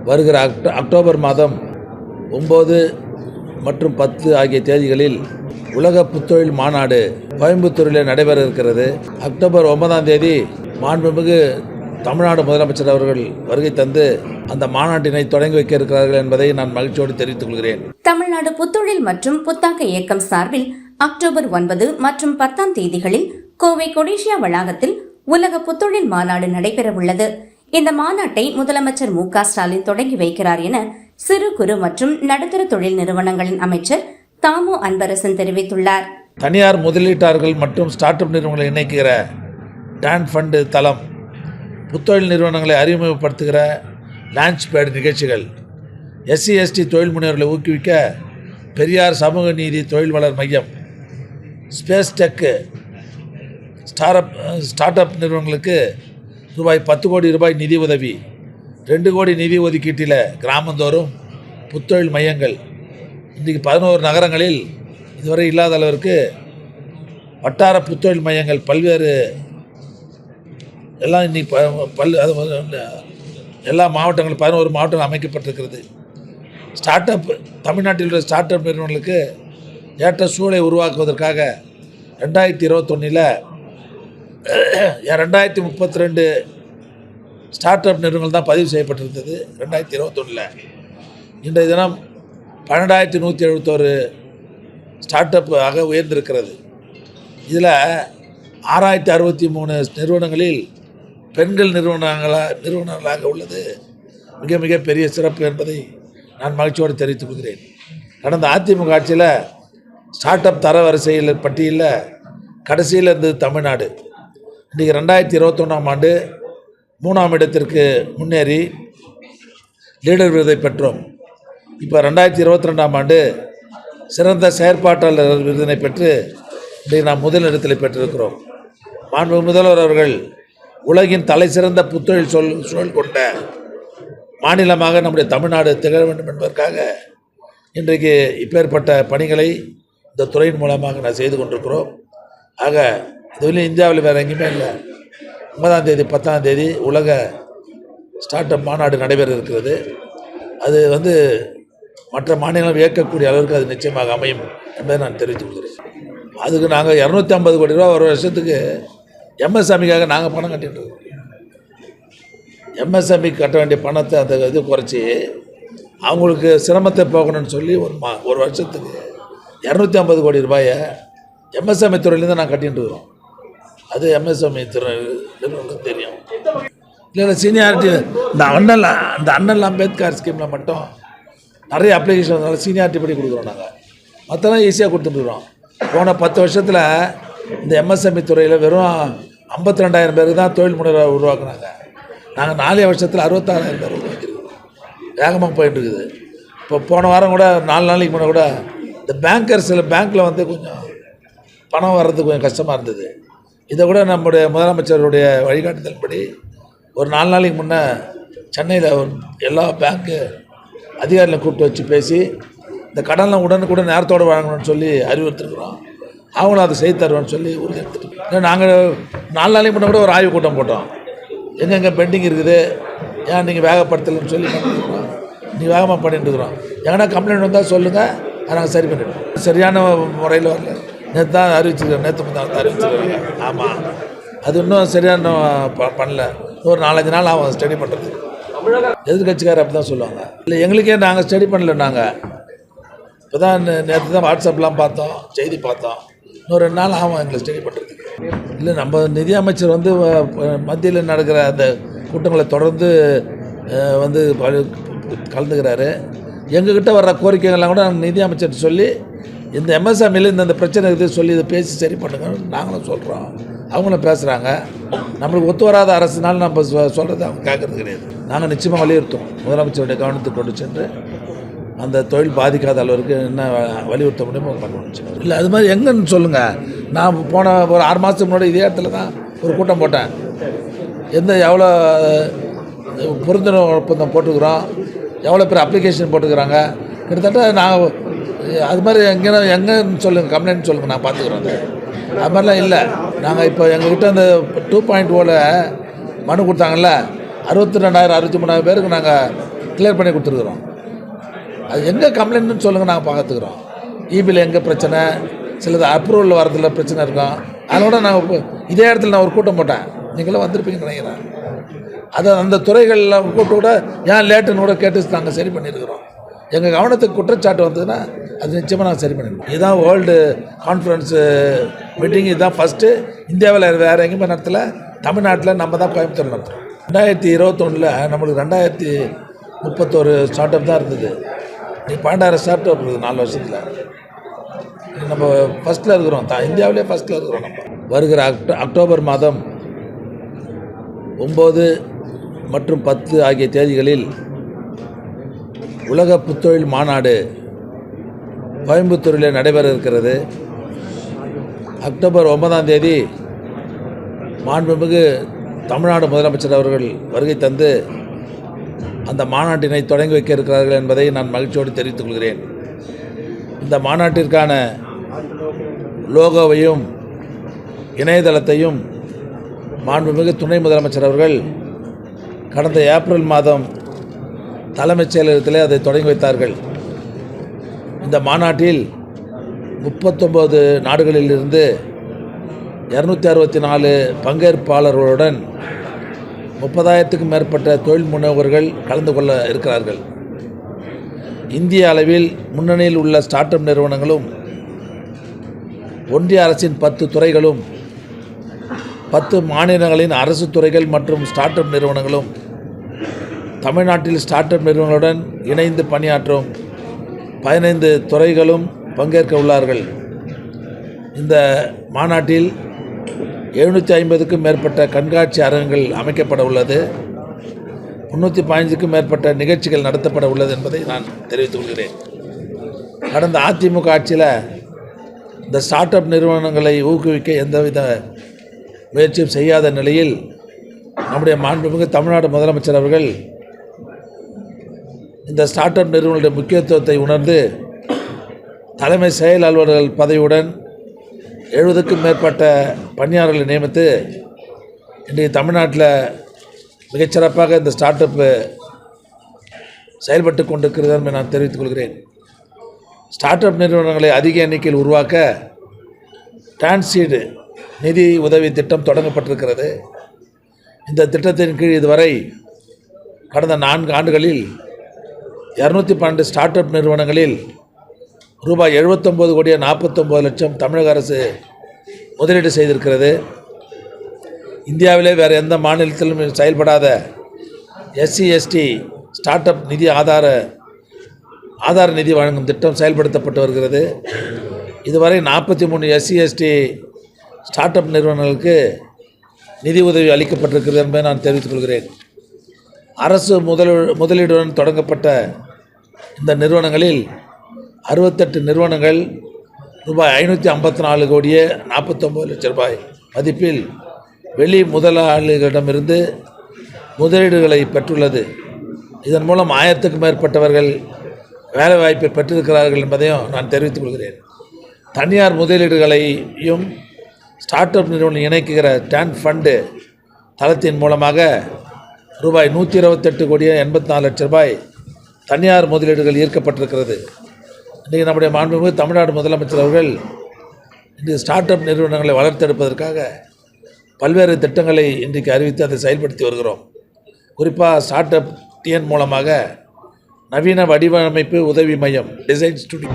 வருகிற அக்டோபர் மாதம் 9 மற்றும் 10 ஆகிய தேதிகளில் உலக புத்தொழில் மாநாடு கோயம்புத்தூரில் நடைபெற இருக்கிறது. அக்டோபர் 9ஆம் தேதி மாண்புமிகு தமிழ்நாடு முதலமைச்சர் அவர்கள் வருகை தந்து அந்த மாநாட்டினை தொடங்கி வைக்க இருக்கிறார்கள் என்பதை நான் மகிழ்ச்சியோடு தெரிவித்துக் கொள்கிறேன். தமிழ்நாடு புத்தொழில் மற்றும் புத்தாக்க இயக்கம் சார்பில் அக்டோபர் 9 மற்றும் 10ஆம் தேதிகளில் கோவை கொடிஷியா வளாகத்தில் உலக புத்தொழில் மாநாடு நடைபெற உள்ளது. இந்த மாநாட்டை முதலமைச்சர் மு.க.ஸ்டாலின் தொடங்கி வைக்கிறார் என சிறு குறு மற்றும் நடுத்தர தொழில் நிறுவனங்களின் அமைச்சர் தாமு அன்பரசன் தெரிவித்துள்ளார். தனியார் முதலீட்டாளர்கள் மற்றும் ஸ்டார்ட் அப் நிறுவனங்களை இணைக்கிற டான் ஃபண்ட் தளம், புத்தொழில் நிறுவனங்களை அறிமுகப்படுத்துகிற லான்ச் பேட் நிகழ்ச்சிகள், SC/ST தொழில் முனைவர்களை ஊக்குவிக்க பெரியார் சமூக நீதி தொழில் வளர் மையம், ஸ்பேஸ் டெக் ஸ்டார்ட் அப் நிறுவனங்களுக்கு ரூபாய் 10 கோடி நிதி உதவி, 2 கோடி நிதி ஒதுக்கீட்டில் கிராமந்தோறும் புத்தொழில் மையங்கள். இன்றைக்கு 11 நகரங்களில் இதுவரை இல்லாத அளவிற்கு வட்டார புத்தொழில் மையங்கள் பல்வேறு எல்லாம் இன்றைக்கி எல்லா மாவட்டங்களும் 11 மாவட்டங்கள் அமைக்கப்பட்டிருக்கிறது. ஸ்டார்ட் அப் தமிழ்நாட்டில் உள்ள ஸ்டார்ட் அப் நிறுவனங்களுக்கு ஏற்ற சூழலை உருவாக்குவதற்காக 2021 2032 ஸ்டார்ட் அப் நிறுவனங்கள் தான் பதிவு செய்யப்பட்டிருந்தது. 2021 இன்றைய தினம் 12171 ஸ்டார்ட் அப் ஆக உயர்ந்திருக்கிறது. இதில் 6063 நிறுவனங்களில் பெண்கள் நிறுவனங்களாக உள்ளது மிக மிக பெரிய சிறப்பு என்பதை நான் மகிழ்ச்சியோடு தெரிவித்துக் கொள்கிறேன். கடந்த அதிமுக ஆட்சியில் ஸ்டார்ட் அப் தரவரிசையில் பட்டியலில் கடைசியில் இருந்தது தமிழ்நாடு. இன்றைக்கி 2021ஆம் ஆண்டு 3ஆம் இடத்திற்கு முன்னேறி லீடர் விருதை பெற்றோம். இப்போ 2022ஆம் ஆண்டு சிறந்த செயற்பாட்டாளர் விருதினை பெற்று இன்றைக்கு நாம் முதலிடத்தில் பெற்றிருக்கிறோம். மாண்பு முதல்வர் அவர்கள் உலகின் தலை சிறந்த புத்தொழில் சூழல் கொண்ட மாநிலமாக நம்முடைய தமிழ்நாடு திகழ வேண்டும் என்பதற்காக இன்றைக்கு இப்பேற்பட்ட பணிகளை இந்த துறையின் மூலமாக நான் செய்து கொண்டிருக்கிறோம். ஆக இதுவரையும் இந்தியாவில் வேறு எங்கேயுமே இல்லை. 9ஆம் தேதி 10ஆம் தேதி உலக ஸ்டார்ட் அப் மாநாடு நடைபெற இருக்கிறது. அது மற்ற மாநிலங்கள் வியக்கக்கூடிய அளவிற்கு அது நிச்சயமாக அமையும் என்பதை நான் தெரிவித்துக் கொள்கிறேன். அதுக்கு நாங்கள் 250 கோடி ரூபா ஒரு வருஷத்துக்கு MSMEக்காக நாங்கள் பணம் கட்டிகிட்டு இருக்கோம். MSME கட்ட வேண்டிய பணத்தை அந்த இது குறைச்சி அவங்களுக்கு சிரமத்தை போகணும்னு சொல்லி ஒரு வருஷத்துக்கு 250 கோடி ரூபாயை MSME துறையிலேருந்து நான் கட்டிகிட்டு இருக்கிறோம். அது MSME துறை நிறுவனங்களுக்கு தெரியும். இல்லை சீனியாரிட்டி இந்த அண்ணல் அம்பேத்கர் ஸ்கீமில் மட்டும் நிறைய அப்ளிகேஷன் வந்தனால சீனியாரிட்டி படி கொடுக்குறோம். நாங்கள் மற்றெல்லாம் ஈஸியாக கொடுத்துட்டுருக்கோம். போன 10 வருஷத்தில் இந்த MSME துறையில் வெறும் 52,000 பேருக்கு தான் தொழில் முனைவர் உருவாக்குனாங்க. நாங்கள் 4 வருஷத்தில் 66,000 பேர் உருவாக்கியிருக்கோம். வேகமாக போயிட்டுருக்குது. இப்போ போன வாரம் கூட 4 நாளைக்கு முன்னே கூட இந்த பேங்கர்ஸில் பேங்க்கில் கொஞ்சம் பணம் வர்றதுக்கு கொஞ்சம் கஷ்டமாக இருந்தது. இதை கூட நம்முடைய முதலமைச்சருடைய வழிகாட்டுதல் படி ஒரு 4 நாளைக்கு முன்னே சென்னையில் எல்லா பேங்க்கு அதிகாரிகளை கூப்பிட்டு வச்சு பேசி இந்த கடன்லாம் உடனுக்குடன் நேரத்தோடு வழங்கணும்னு சொல்லி அறிவுறுத்திருக்கிறோம். அவங்களும் அதை செய்து தருவோன்னு சொல்லி உறுதி எடுத்துட்டு நாங்கள் 4 நாளைக்கு முன்னே கூட ஒரு ஆய்வு கூட்டம் போட்டோம். எங்கெங்கே பெண்டிங் இருக்குது, ஏன் நீங்கள் வேகப்படுத்தலைன்னு சொல்லி பண்ணிட்டுருக்குறோம். நீங்கள் வேகமாக பண்ணிட்டுருக்குறோம். எங்கன்னா கம்ப்ளைண்ட் வந்தால் சொல்லுங்கள், அதை நாங்கள் சரி பண்ணிவிடுவோம். சரியான முறையில் வரல. நேற்று தான் அறிவிச்சிருக்கோம், நேற்று தான் அறிவிச்சிருக்கோம். ஆமாம், அது இன்னும் சரியான பண்ணல. ஒரு 4-5 நாள் ஆகும் ஸ்டடி பண்ணுறதுக்கு. எதிர்கட்சிக்காரர் அப்படி தான் சொல்லுவாங்க. இல்லை எங்களுக்கே நாங்கள் ஸ்டடி பண்ணல. நாங்கள் இப்போ தான் நேற்று தான் வாட்ஸ்அப்லாம் பார்த்தோம், செய்தி பார்த்தோம். இன்னொரு 2 நாள் ஆகும் எங்களை ஸ்டடி பண்ணுறதுக்கு. இல்லை நம்ம நிதியமைச்சர் மத்தியில் நடக்கிற அந்த கூட்டங்களை தொடர்ந்து கலந்துக்கிறாரு. எங்ககிட்ட வர்ற கோரிக்கைகள்லாம் கூட நாங்கள் நிதியமைச்சர் சொல்லி இந்த MSMEயில் இந்த பிரச்சனை இருக்குது சொல்லி இதை பேசி சரி பண்ணுங்கன்னு நாங்களும் சொல்கிறோம். அவங்களும் பேசுகிறாங்க. நம்மளுக்கு ஒத்து வராத அரசுனால நம்ம சொல்கிறது அவங்க கேட்குறது கிடையாது. நாங்கள் நிச்சயமாக வலியுறுத்தோம். முதலமைச்சருடைய கவனத்துக்கு கொண்டு சென்று அந்த தொழில் பாதிக்காத அளவுக்கு என்ன வலியுறுத்த முடியுமோ பண்ணணும். இல்லை அது மாதிரி எங்கன்னு சொல்லுங்கள். நான் போன ஒரு 6 மாதத்துக்கு முன்னாடி இதே இடத்துல தான் ஒரு கூட்டம் போட்டேன். எவ்வளோ புரிந்துணர்வு ஒப்பந்தம் போட்டுக்கிறோம், எவ்வளோ பேர் அப்ளிகேஷன் போட்டுக்கிறாங்க. கிட்டத்தட்ட நாங்கள் அது மாதிரி எங்கன்னு சொல்லுங்கள், கம்ப்ளைண்ட் சொல்லுங்கள், நான் பார்த்துக்குறோம். அது மாதிரிலாம் இல்லை. நாங்கள் இப்போ எங்கள்கிட்ட அந்த 2.0 மனு கொடுத்தாங்கல்ல, 62,000 63,000 பேருக்கு நாங்கள் கிளியர் பண்ணி கொடுத்துருக்குறோம். அது எங்கே கம்ப்ளைண்ட்னு சொல்லுங்கள், நாங்கள் பார்த்துக்குறோம். இபியில் எங்கே பிரச்சனை, சிலது அப்ரூவல் வரதில் பிரச்சனை இருக்கும். அதோட நாங்கள் இதே இடத்துல நான் ஒரு கூட்டம் போட்டேன், நீங்களும் வந்திருப்பீங்கன்னு நினைக்கிறேன். அதை அந்த துறைகளில் கூட்டு கூட ஏன் லேட்டுன்னு கூட கேட்டு நாங்கள் சரி பண்ணியிருக்கிறோம். எங்கள் கவனத்துக்கு குற்றச்சாட்டு வந்ததுன்னா அது நிச்சயமாக நாங்கள் சரி பண்ணிடுவோம். இதுதான் வேர்ல்டு கான்ஃபரன்ஸு மீட்டிங், இதுதான் ஃபஸ்ட்டு. இந்தியாவில் வேறு எங்கேயுமே நடத்தல, தமிழ்நாட்டில் நம்ம தான் கோயம்புத்தூர் நடத்துகிறோம். 2021 நம்மளுக்கு 2031 ஸ்டார்ட் அப் தான் இருந்தது. 12,000 ஸ்டார்ட் அப் இருக்குது 4 வருஷத்தில். நம்ம ஃபஸ்ட்டில் இருக்கிறோம், இந்தியாவிலே ஃபஸ்ட்டில் இருக்கிறோம். நம்ம வருகிற அக்டோபர் மாதம் 9 மற்றும் 10 ஆகிய தேதிகளில் உலக புத்தொழில் மாநாடு கோயம்புத்தூரில் நடைபெற இருக்கிறது. அக்டோபர் 9ஆம் தேதி மாண்புமிகு தமிழ்நாடு முதலமைச்சர் அவர்கள் வருகை தந்து அந்த மாநாட்டினை தொடங்கி வைக்க இருக்கிறார்கள் என்பதை நான் மகிழ்ச்சியோடு தெரிவித்துக் கொள்கிறேன். இந்த மாநாட்டிற்கான லோகோவையும் இணையதளத்தையும் மாண்புமிகு துணை முதலமைச்சர் அவர்கள் கடந்த ஏப்ரல் மாதம் தலைமைச் செயலகத்திலே அதை தொடங்கி வைத்தார்கள். இந்த மாநாட்டில் 39 நாடுகளிலிருந்து 264 பங்கேற்பாளர்களுடன் 30,000க்கும் மேற்பட்ட தொழில் முனைவோர்கள் கலந்து கொள்ள இருக்கிறார்கள். இந்திய அளவில் முன்னணியில் உள்ள ஸ்டார்ட் அப் நிறுவனங்களும் ஒன்றிய அரசின் 10 துறைகளும் 10 மாநிலங்களின் அரசு துறைகள் மற்றும் ஸ்டார்ட் அப் நிறுவனங்களும் தமிழ்நாட்டில் ஸ்டார்ட் அப் நிறுவனங்களுடன் இணைந்து பணியாற்றும் 15 துறைகளும் பங்கேற்க உள்ளார்கள். இந்த மாநாட்டில் 750க்கும் மேற்பட்ட கண்காட்சி அரங்குகள் அமைக்கப்பட உள்ளது. 315க்கும் மேற்பட்ட நிகழ்ச்சிகள் நடத்தப்பட உள்ளது என்பதை நான் தெரிவித்துக் கொள்கிறேன். கடந்த அதிமுக ஆட்சியில் இந்த ஸ்டார்ட் அப் நிறுவனங்களை ஊக்குவிக்க எந்தவித முயற்சியும் செய்யாத நிலையில் நம்முடைய மாண்புமிகு தமிழ்நாடு முதலமைச்சர் அவர்கள் இந்த ஸ்டார்ட் அப் நிறுவனங்களுடைய முக்கியத்துவத்தை உணர்ந்து தலைமை செயல் அலுவலர்கள் பதவியுடன் 70க்கும் மேற்பட்ட பணியாளர்களை நியமித்து இன்றைய தமிழ்நாட்டில் மிகச்சிறப்பாக இந்த ஸ்டார்ட் அப்பு செயல்பட்டு கொண்டிருக்கிறது என்று நான் தெரிவித்துக் கொள்கிறேன். ஸ்டார்ட் அப் நிறுவனங்களை அதிக எண்ணிக்கையில் உருவாக்க டான்சீடு நிதி உதவி திட்டம் தொடங்கப்பட்டிருக்கிறது. இந்த திட்டத்தின் கீழ் இதுவரை கடந்த 4 ஆண்டுகளில் 212 ஸ்டார்ட் அப் நிறுவனங்களில் ரூபாய் 79,49,00,000 தமிழக அரசு முதலீடு செய்திருக்கிறது. இந்தியாவிலே வேறு எந்த மாநிலத்திலும் செயல்படாத SC/ST ஸ்டார்ட் அப் நிதி ஆதார நிதி வழங்கும் திட்டம் செயல்படுத்தப்பட்டு வருகிறது. இதுவரை 43 SC/ST ஸ்டார்ட் அப் நிறுவனங்களுக்கு நிதி உதவி அளிக்கப்பட்டிருக்கிறது என்பதை நான் தெரிவித்துக் கொள்கிறேன். அரசு முதலீடுடன் தொடங்கப்பட்ட இந்த நிறுவனங்களில் 68 நிறுவனங்கள் ரூபாய் 554,49,00,000 மதிப்பில் வெளி முதலாளிகளிடமிருந்து முதலீடுகளை பெற்றுள்ளது. இதன் மூலம் 1000க்கும் மேற்பட்டவர்கள் வேலைவாய்ப்பை பெற்றிருக்கிறார்கள் என்பதையும் நான் தெரிவித்துக் கொள்கிறேன். தனியார் முதலீடுகளையும் ஸ்டார்ட் அப் நிறுவனம் இணைக்கிற டான் ஃபண்டு தளத்தின் மூலமாக ரூபாய் 128,84,00,000 தனியார் முதலீடுகள் ஈர்க்கப்பட்டிருக்கிறது. இன்றைக்கு நம்முடைய மாண்புமிகு தமிழ்நாடு முதலமைச்சர் அவர்கள் இன்று ஸ்டார்ட் அப் நிறுவனங்களை வளர்த்தெடுப்பதற்காக பல்வேறு திட்டங்களை இன்றைக்கு அறிவித்து அதை செயல்படுத்தி வருகிறோம். குறிப்பாக ஸ்டார்ட் அப் டிஎன் மூலமாக நவீன வடிவமைப்பு உதவி மையம் டிசைன் ஸ்டுடியோ